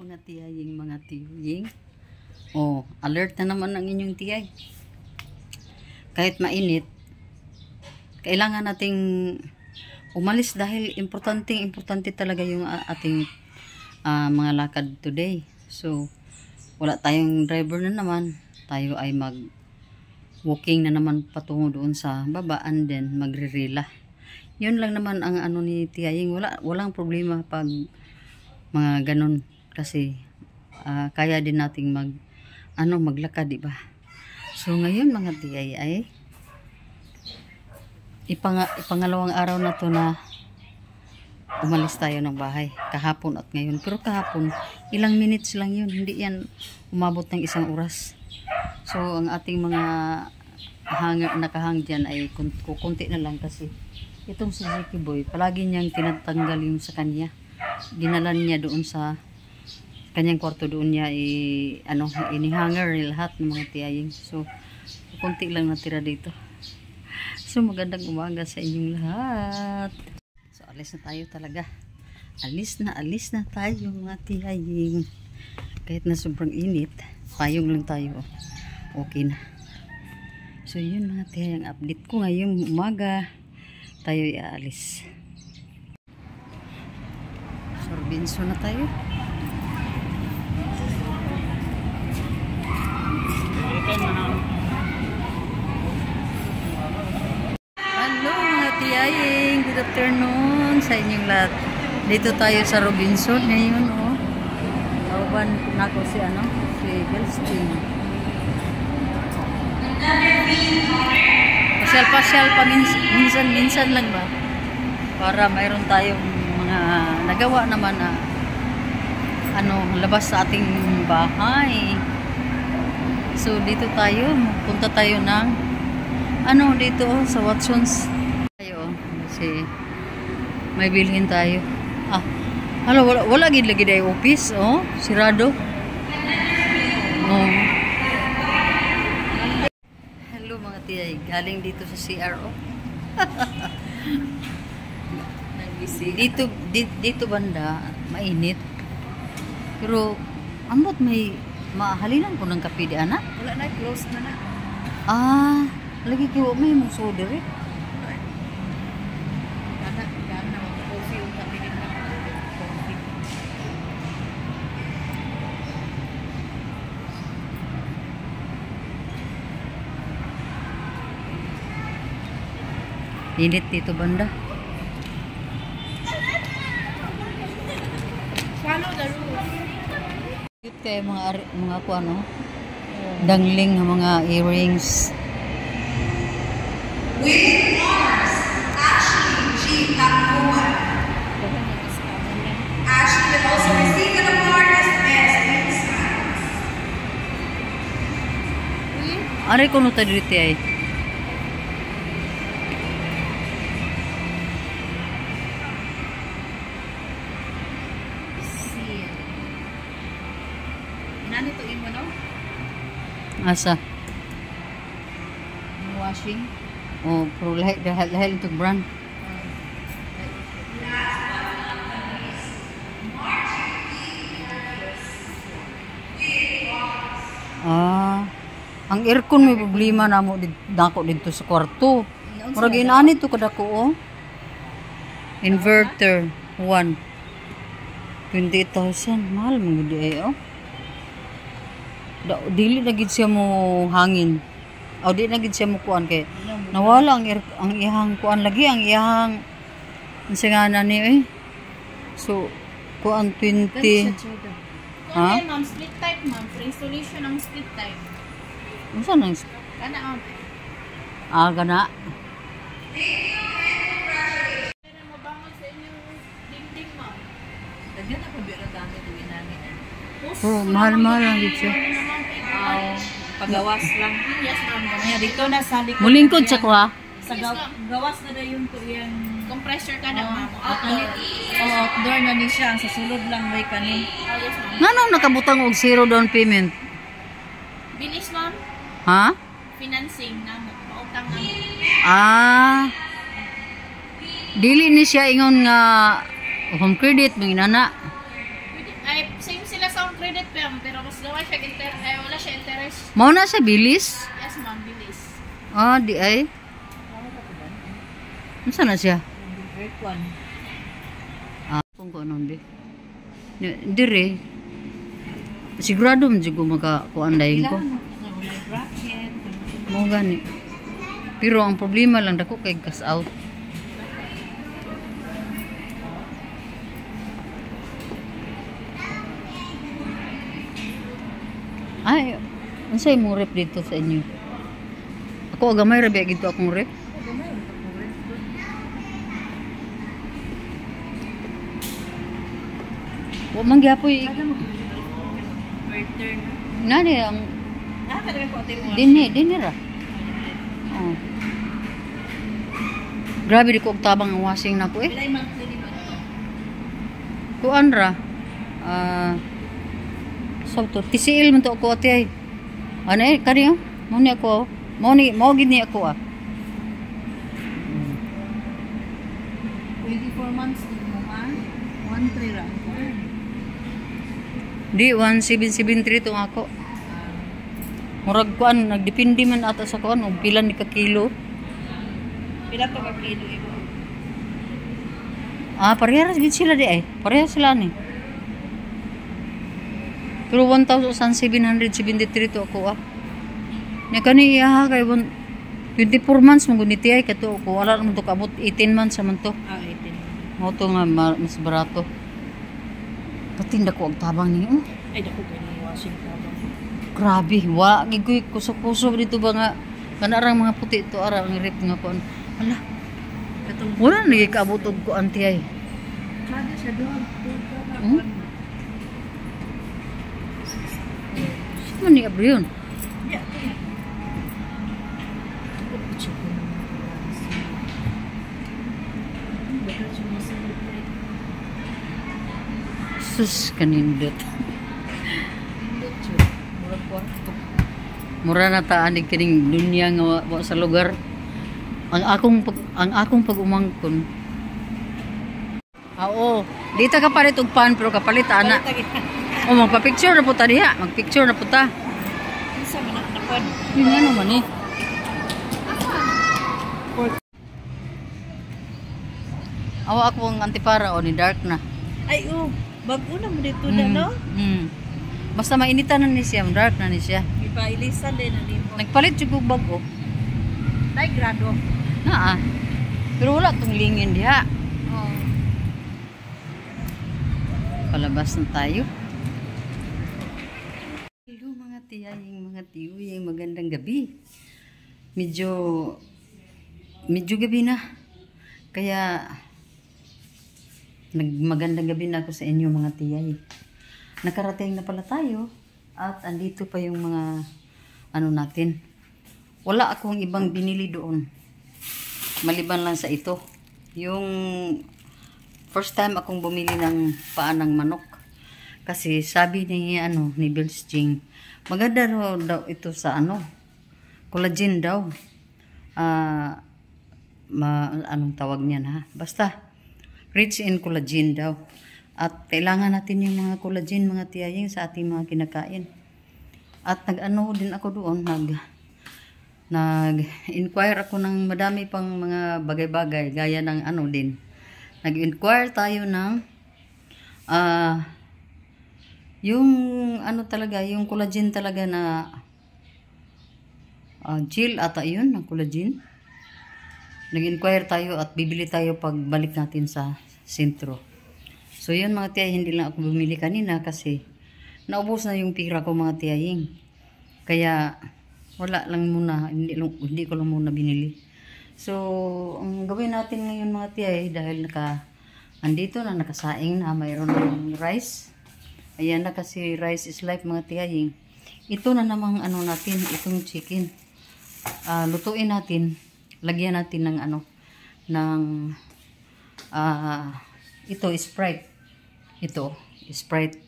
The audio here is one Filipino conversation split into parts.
mga tiyaying, mga tiying. Oh, alert na naman ang inyong tiyay. Kahit mainit, kailangan nating umalis dahil importante talaga yung ating mga lakad today. So, wala tayong driver na naman. Tayo ay walking na naman patungo doon sa baba and then magririla. Yun lang naman ang ano ni tiyaying. Walang problema pag mga ganun kasi kaya din nating maglakad, di ba? So ngayon mga tiyay ay ipangalawang araw na to na umalis tayo ng bahay kahapon at ngayon. Pero kahapon ilang minutes lang yun, hindi yan umabot ng 1 oras. So ang ating mga nakahang dyan ay kukunti na lang kasi itong si Ziki Boy palagi niyang tinatanggal yung sa kanya. Dinala niya doon sa kanyang kwarto, doon niya inihanger lahat ng mga tiyaying. So kunti lang natira dito. So magandang umaga sa inyong lahat. So alis na tayo talaga. Alis na tayo mga tiyaying. Kahit na sobrang init, payong lang tayo. Okay na. So yun mga tiyaying, update ko ngayong umaga. Tayo iaalis. So Robinson na tayo. Hello mga tiyaying, good afternoon sa inyong lahat. Dito tayo sa Robinson ngayon, oh. Kauban na ko si Gelstin. Pasyal pa minsan lang ba? Para mayroon tayong mga nagawa naman na labas sa ating bahay. So dito tayo, punta tayo ng dito sa Watson's tayo kasi may bilhin tayo. Wala gid lagi day office, sirado. Hello mga tiyay, galing dito sa CRO. dito banda mainit. Pero ambot may mahalinan ko ng kape di ana. Wala na, close na na. Lagi kiwa may mong soda rin. Gana, coffee yung kape din na. Coffee. Init dito banda. Follow the rules. Cute kayo mga dangling ng mga earrings. With honors, Ashley G. Kakuman. Ashley will also receive an award as Best in Science. Ari ko no tadi dito ay. Inano to mo no? Asa? Washing. Pero lahil ito brand. Ang aircon may problema na mo dako dito sa kwarto. Murag inani to kadako Inverter 1. 28,000 mahal mo gid ay dili na gid siya mo hangin. Di na gid siya mo kuan kay nawala ang iyang kuan lagi ang iyang singana ni So kuan 20. Ha? Ma'am, split type ma'am. For installation ng split type. Unsa nang Kana gana. Pero mabangon sa inyong dingding ma'am. Dagyan na pabira dami din namin. Mahal lang gid siya. Pagawas lang. Yes ma'am. Kaya dito na sa likod. Mulingkod siya ko ha. Sa gawas na na yung kuyan. Compressor ka na ma'am. Outdoor na ni siya. Sa sulod lang may kanin. Yes ma'am. Nganong nakabutang og 0 down payment? Bilis ma'am. Ha? Financing na mo. Pautang na mo. Dili ni siya ingon nga home credit mga inana. Ay, same sila sa credit pa yan, pero mas gawa siya wala siya interest. Mao na siya bilis. Yes, ma'am, bilis. Ah, di ay. Unsa na siya? Grade 1. Ah, kung ano di. Dire. Sigurado man jud ko makakuan dayon ko. May bracket. Mo gani. Pero ang problema lang dako kay cash out. Ay, unsay mo rep dito sa inyo? Ako gamay ra ba gito akong rep? Wa man gyapoy Return. nani ang Talaga ko ate mo. dinhi ra. Oh. Grabe di ko og tabang ang washing nako eh. Pilay monthly di ba? Kuan ra. So to TCL man to ako ate ay. Ano eh kani mo ni ako. Mo gid ni ako ah. 24 months din mo ha. 1.3 ra. Di 1773 tong ako. Murag kuan nagdepende man ata sa kuan og pila ni ka kilo. Pila to ka kilo imo? Ah, parehas gid sila di ay. Parehas sila ni. Pero 1,773 to ako ah. Nya kani iya kay 24 months mo guniti ay kato ko wala man to kabot 18 months man to. 18. Mo to nga mas barato. Patinda ko og tabang ni. Ay dako kay ni washing tabang. Grabe, wa gigoy kusog-kusog dito ba nga kanarang mga puti to ara ang rip nga kon. Hala, Katong wala na gikaabot og ko anti ay. kada siya doon. Hmm? Sino ni Abrion? Yeah. Sus kanindot. Mura na taan ni kining dunya nga wa sa lugar. Ang akong pag-umangkon. Oo, dito ka palit og pan pero kapalit ana. O magpa-picture na po ta diha, mag-picture na po ta. Isa man ang napad. Yun nga naman eh. Awa ako ang antipara o ni dark na. Ay bago na mo dito na no? Basta mainitan na ni siya, dark na ni siya. Ipailisan din na nimo. Nagpalit jud og bago. Dai grado. Naa. Pero wala tong lingin diha. Oh. Palabas na tayo. Hello mga tiyaying, mga tiyuying, magandang gabi. Medyo gabi na. Kaya magandang gabi na ako sa inyo mga tiyay. Nakarating na pala tayo at andito pa yung mga ano natin. Wala akong ibang binili doon. Maliban lang sa ito. Yung first time akong bumili ng paa ng manok. Kasi sabi ni Bills Jing, maganda daw ito sa collagen daw. Anong tawag niyan ha? Basta rich in collagen daw. At kailangan natin yung mga collagen, mga tiyaying sa ating mga kinakain. At din ako doon, nag-inquire ako ng madami pang mga bagay-bagay, gaya ng din. Nag-inquire tayo ng yung talaga, yung collagen talaga na gel ata yun, ng collagen. Nag-inquire tayo at bibili tayo pag balik natin sa sentro. So yun mga tiyay, hindi lang ako bumili kanina kasi naubos na yung pira ko mga tiyaying. Kaya wala lang muna, hindi ko lang muna binili. So ang gawin natin ngayon mga tiyay, dahil andito na nakasaing na mayroon ng rice. Ayan na kasi rice is life mga tiyaying. Ito na namang natin, itong chicken. Lutuin natin. Lagyan natin ng ito Sprite. Ito Sprite.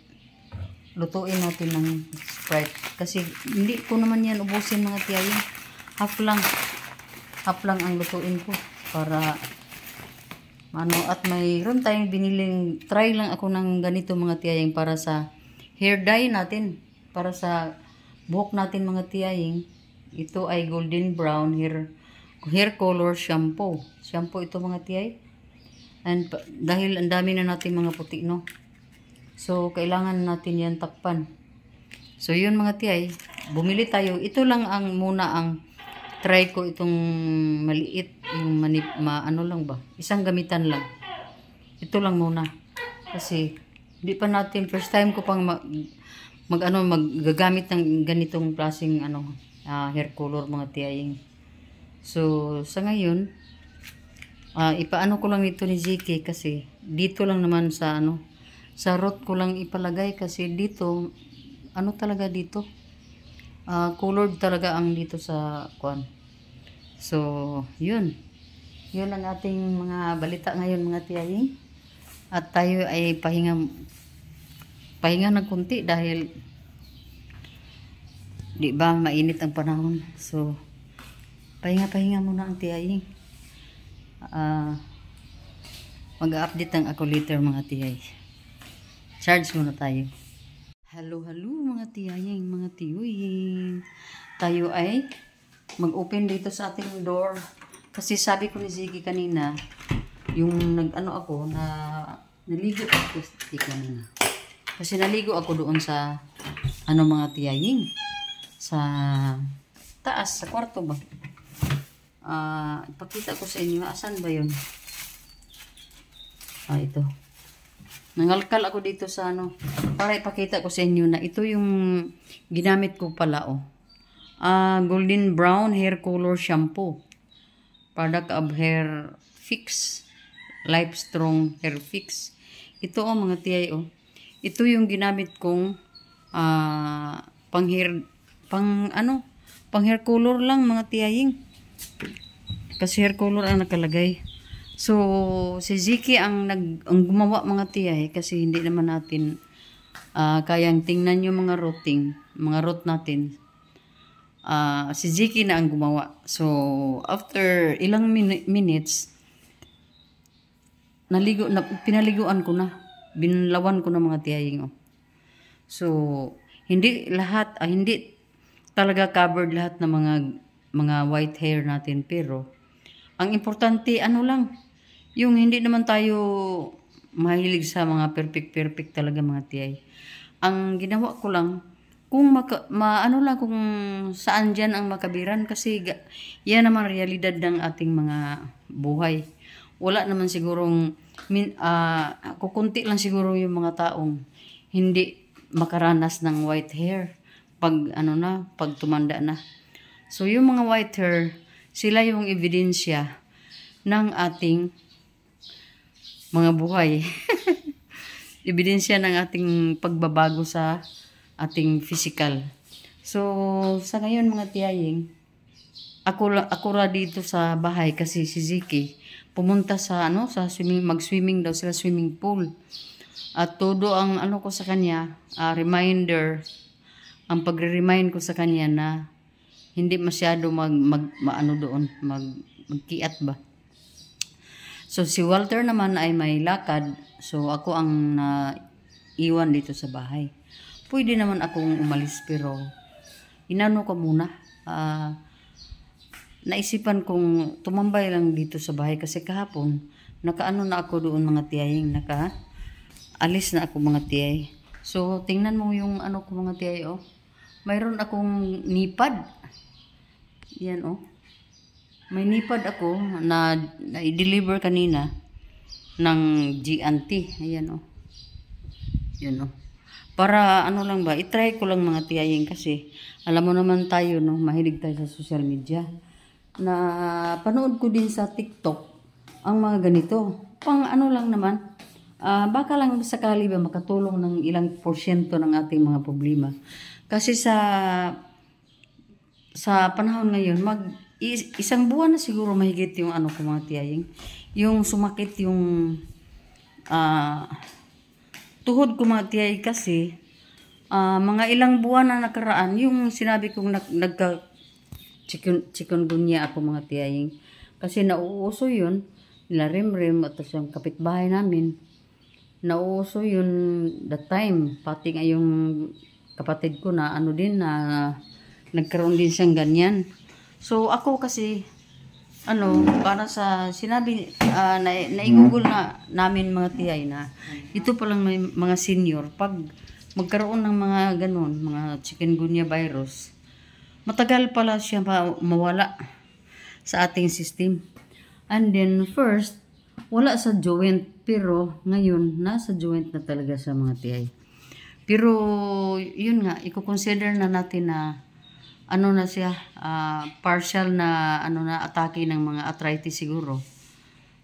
Lutuin natin ng Sprite kasi hindi ko naman yan ubusin mga tiyaying. Half lang ang lutuin ko para at mayroon tayong biniling, try lang ako ng ganito mga tiyaying para sa hair dye natin para sa buhok natin mga tiyaying. Ito ay golden brown hair color shampoo. Shampoo ito mga tiyay. And dahil ang dami na natin mga puti, no? So, kailangan natin yan takpan. So, yun mga tiyay. Bumili tayo. Ito lang muna ang try ko itong maliit. Yung ano lang ba? Isang gamitan lang. Ito lang muna. Kasi, hindi pa natin, first time ko pang magagamit ng ganitong klaseng hair color mga tiyaying. So, sa ngayon, ipaano ko lang ito ni Ziki kasi dito lang naman sa sa root ko lang ipalagay kasi dito talaga dito colored talaga ang dito sa kuan. So yun ang ating mga balita ngayon mga tiyaying, at tayo ay pahinga ng kunti dahil di ba mainit ang panahon. So pahinga muna ang tiyaying. Mag-update ang ako later mga tiyay. Charge muna tayo. Hello mga tiyaying, mga tiyuying. Tayo ay mag-open dito sa ating door. Kasi sabi ko ni Ziggy kanina, yung ako na naligo ako kanina. Kasi naligo ako doon sa mga tiyaying. Sa taas, sa kwarto ba? Ipakita ko sa inyo. Asan ba yun? Ito. Nangalkal ako dito sa para ipakita ko sa inyo na ito yung ginamit ko pala, golden brown hair color shampoo. Product of Hair Fix. Life Strong Hair Fix. Ito mga tiyay, ito yung ginamit kong pang hair color lang mga tiyaying. Kasi hair color ang nakalagay. So, si Ziki ang gumawa mga tiyay kasi hindi naman natin kayang tingnan yung mga root natin. Si Ziki na ang gumawa. So, after ilang minutes, pinaliguan ko na. Binlawan ko na mga tiyaying. So, hindi talaga covered lahat ng mga white hair natin, pero ang importante lang, yung hindi naman tayo mahilig sa mga perfect talaga mga tiyay. Ang ginawa ko lang, kung kung saan dyan ang makabiran, kasi yan naman realidad ng ating mga buhay. Wala naman sigurong kukunti lang siguro yung mga taong hindi makaranas ng white hair pag tumanda na. So yung mga white hair, sila yung ebidensya ng ating mga buhay. Ebidensya ng ating pagbabago sa ating physical. So, sa ngayon mga tiyaying, ako ra dito sa bahay kasi si Ziki pumunta sa mag-swimming daw sila, swimming pool. At todo ang ko sa kanya, reminder, ang pagre-remind ko sa kanya na hindi masyado magkiat ba. So, si Walter naman ay may lakad. So, ako ang iwan dito sa bahay. Pwede naman akong umalis, pero inano ko muna. Naisipan kong tumambay lang dito sa bahay kasi kahapon, nakaano na ako doon mga tiyaying. Alis na ako mga tiyay. So, tingnan mo yung ko mga tiyay, mayroon akong nipad. Yan, may nipad ako na i-deliver kanina ng G&T. Ayan, Yun, Para lang ba, itry ko lang mga tiyaying kasi alam mo naman tayo, mahilig tayo sa social media. Na panood ko din sa TikTok ang mga ganito. Pang lang naman, baka lang sakali ba makatulong ng ilang porsyento ng ating mga problema. Kasi sa panahon ngayon, isang buwan na siguro mahigit yung ko mga tiyaying. Yung sumakit yung tuhod ko mga tiyay kasi mga ilang buwan na nakaraan, yung sinabi kong chikungunya ako mga tiyaying. Kasi nauuso yun, nila rim at yung kapitbahay namin. nauso yun that time. Pati nga yung kapatid ko na ano din na nagkaroon din siyang ganyan. So ako kasi para sa sinabi na-google na namin mga tiyay na ito pa lang may mga senior pag magkaroon ng mga ganon, mga chikungunya virus, matagal pala siya mawala sa ating system. And then first, wala sa joint, pero ngayon nasa joint na talaga sa mga tiyay. Pero yun nga, i-consider na natin na na siya, partial na na atake ng mga arthritis siguro.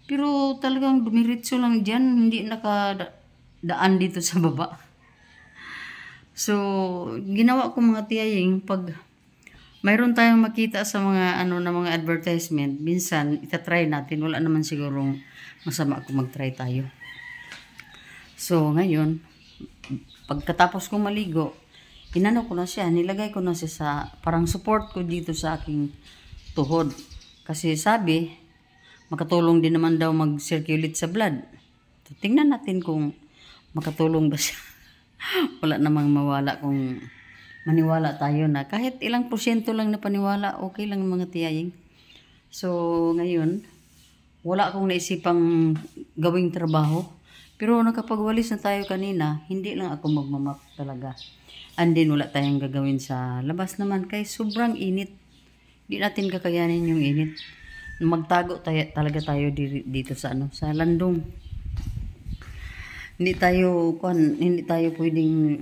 Pero talagang dumiritso lang diyan, hindi nakadaan dito sa baba. So, ginawa ko mga tiyaying pag mayroon tayong makita sa mga na mga advertisement, minsan itatry natin, wala naman sigurong masama kung mag-try tayo. So, ngayon, pagkatapos kong maligo, inano ko na siya, nilagay ko na siya sa parang support ko dito sa aking tuhod. Kasi sabi, makatulong din naman daw mag-circulate sa blood. So, tingnan natin kung makatulong ba siya. Wala namang mawala kung maniwala tayo na kahit ilang porsyento lang na paniwala, okay lang mga tiyaying. So, ngayon, wala akong naisipang gawing trabaho. Pero nakapagwalis na tayo kanina, hindi lang ako magmamap talaga. And then, wala tayong gagawin sa labas naman kay sobrang init. Hindi natin kakayanin yung init. Magtago talaga tayo dito sa sa landong. Hindi tayo pwedeng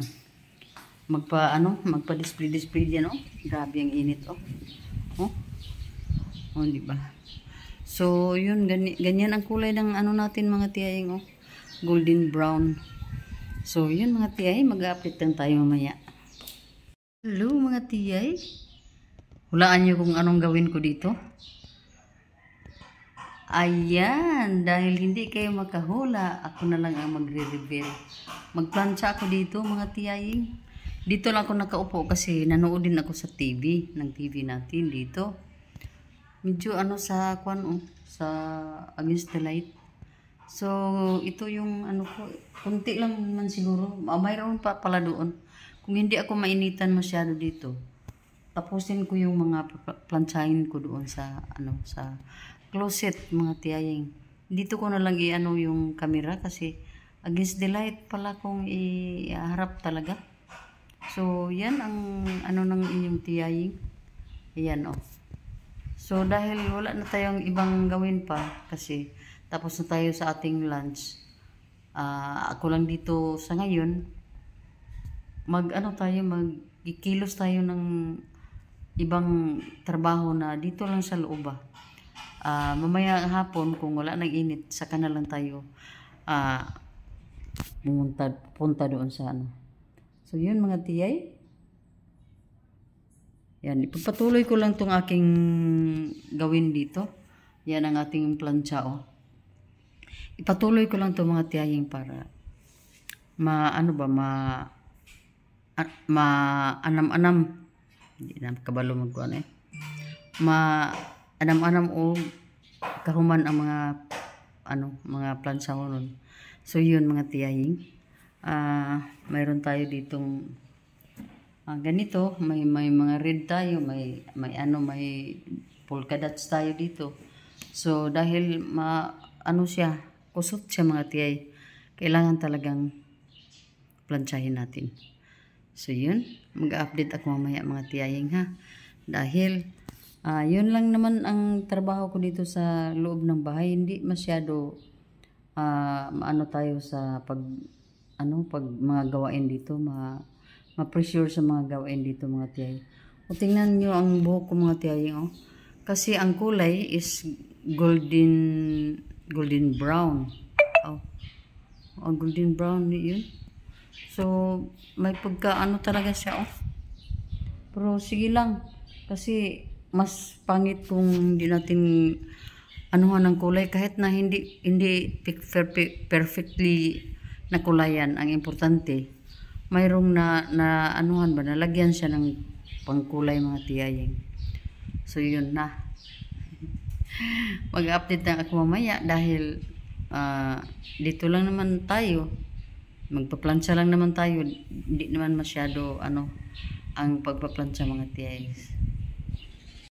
magpa-display diyan, Grabe ang init, di ba? So, yun, ganyan ang kulay ng natin mga tiyaying, golden brown. So, yun mga tiyay, mag-update lang tayo mamaya. Hello mga tiyay. Hulaan nyo kung anong gawin ko dito. Ayan, dahil hindi kayo makahula, ako na lang ang magre-reveal. Magplansya ako dito mga tiyay. Dito lang ako nakaupo kasi nanood din ako sa TV, ng TV natin dito. Medyo sa sa Against the Light. So, ito yung ko, kunti lang man siguro. Mayroon pa pala doon. Kung hindi ako mainitan masyado dito, tapusin ko yung mga plantsahin ko doon sa sa closet mga tiyaying. Dito ko na lang yung camera kasi against the light pala kung iharap talaga. So, yan ang ng inyong tiyaying. Ayan So, dahil wala na tayong ibang gawin pa kasi tapos na tayo sa ating lunch. Ako lang dito sa ngayon. Magkikilos tayo ng ibang trabaho na dito lang sa loob. Mamaya hapon kung wala nang init, saka na lang tayo punta doon sa So yun mga tiyay. Yan, ipagpatuloy ko lang tong aking gawin dito. Yan ang ating plancha Ipatuloy ko lang to mga tiyaying para anam-anam. Hindi na kabalo magkuhan anam-anam kahuman ang mga plansa nun. So yun mga tiyaying. Mayroon tayo ditong ganito, may mga red tayo, may polka dots tayo dito. So dahil siya, kusot siya mga tiyay. Kailangan talagang plantsahin natin. So yun, mag-update ako mamaya mga tiyaying Dahil yun lang naman ang trabaho ko dito sa loob ng bahay. Hindi masyado tayo sa pag mga gawain dito, ma-pressure sa mga gawain dito mga tiyay. Tingnan nyo ang buhok ko mga tiyaying kasi ang kulay is golden brown. Golden brown yun. So, may pagka talaga siya Pero sige lang. Kasi mas pangit kung hindi natin ng kulay. Kahit na hindi perfectly nakulayan. Ang importante, mayroong nalagyan siya ng pangkulay mga tiyaying. So, yun na. Mag-update na ako mamaya dahil dito lang naman tayo. Magpaplantsa lang naman tayo. Hindi naman masyado, ang pagpaplantsa mga tiyes.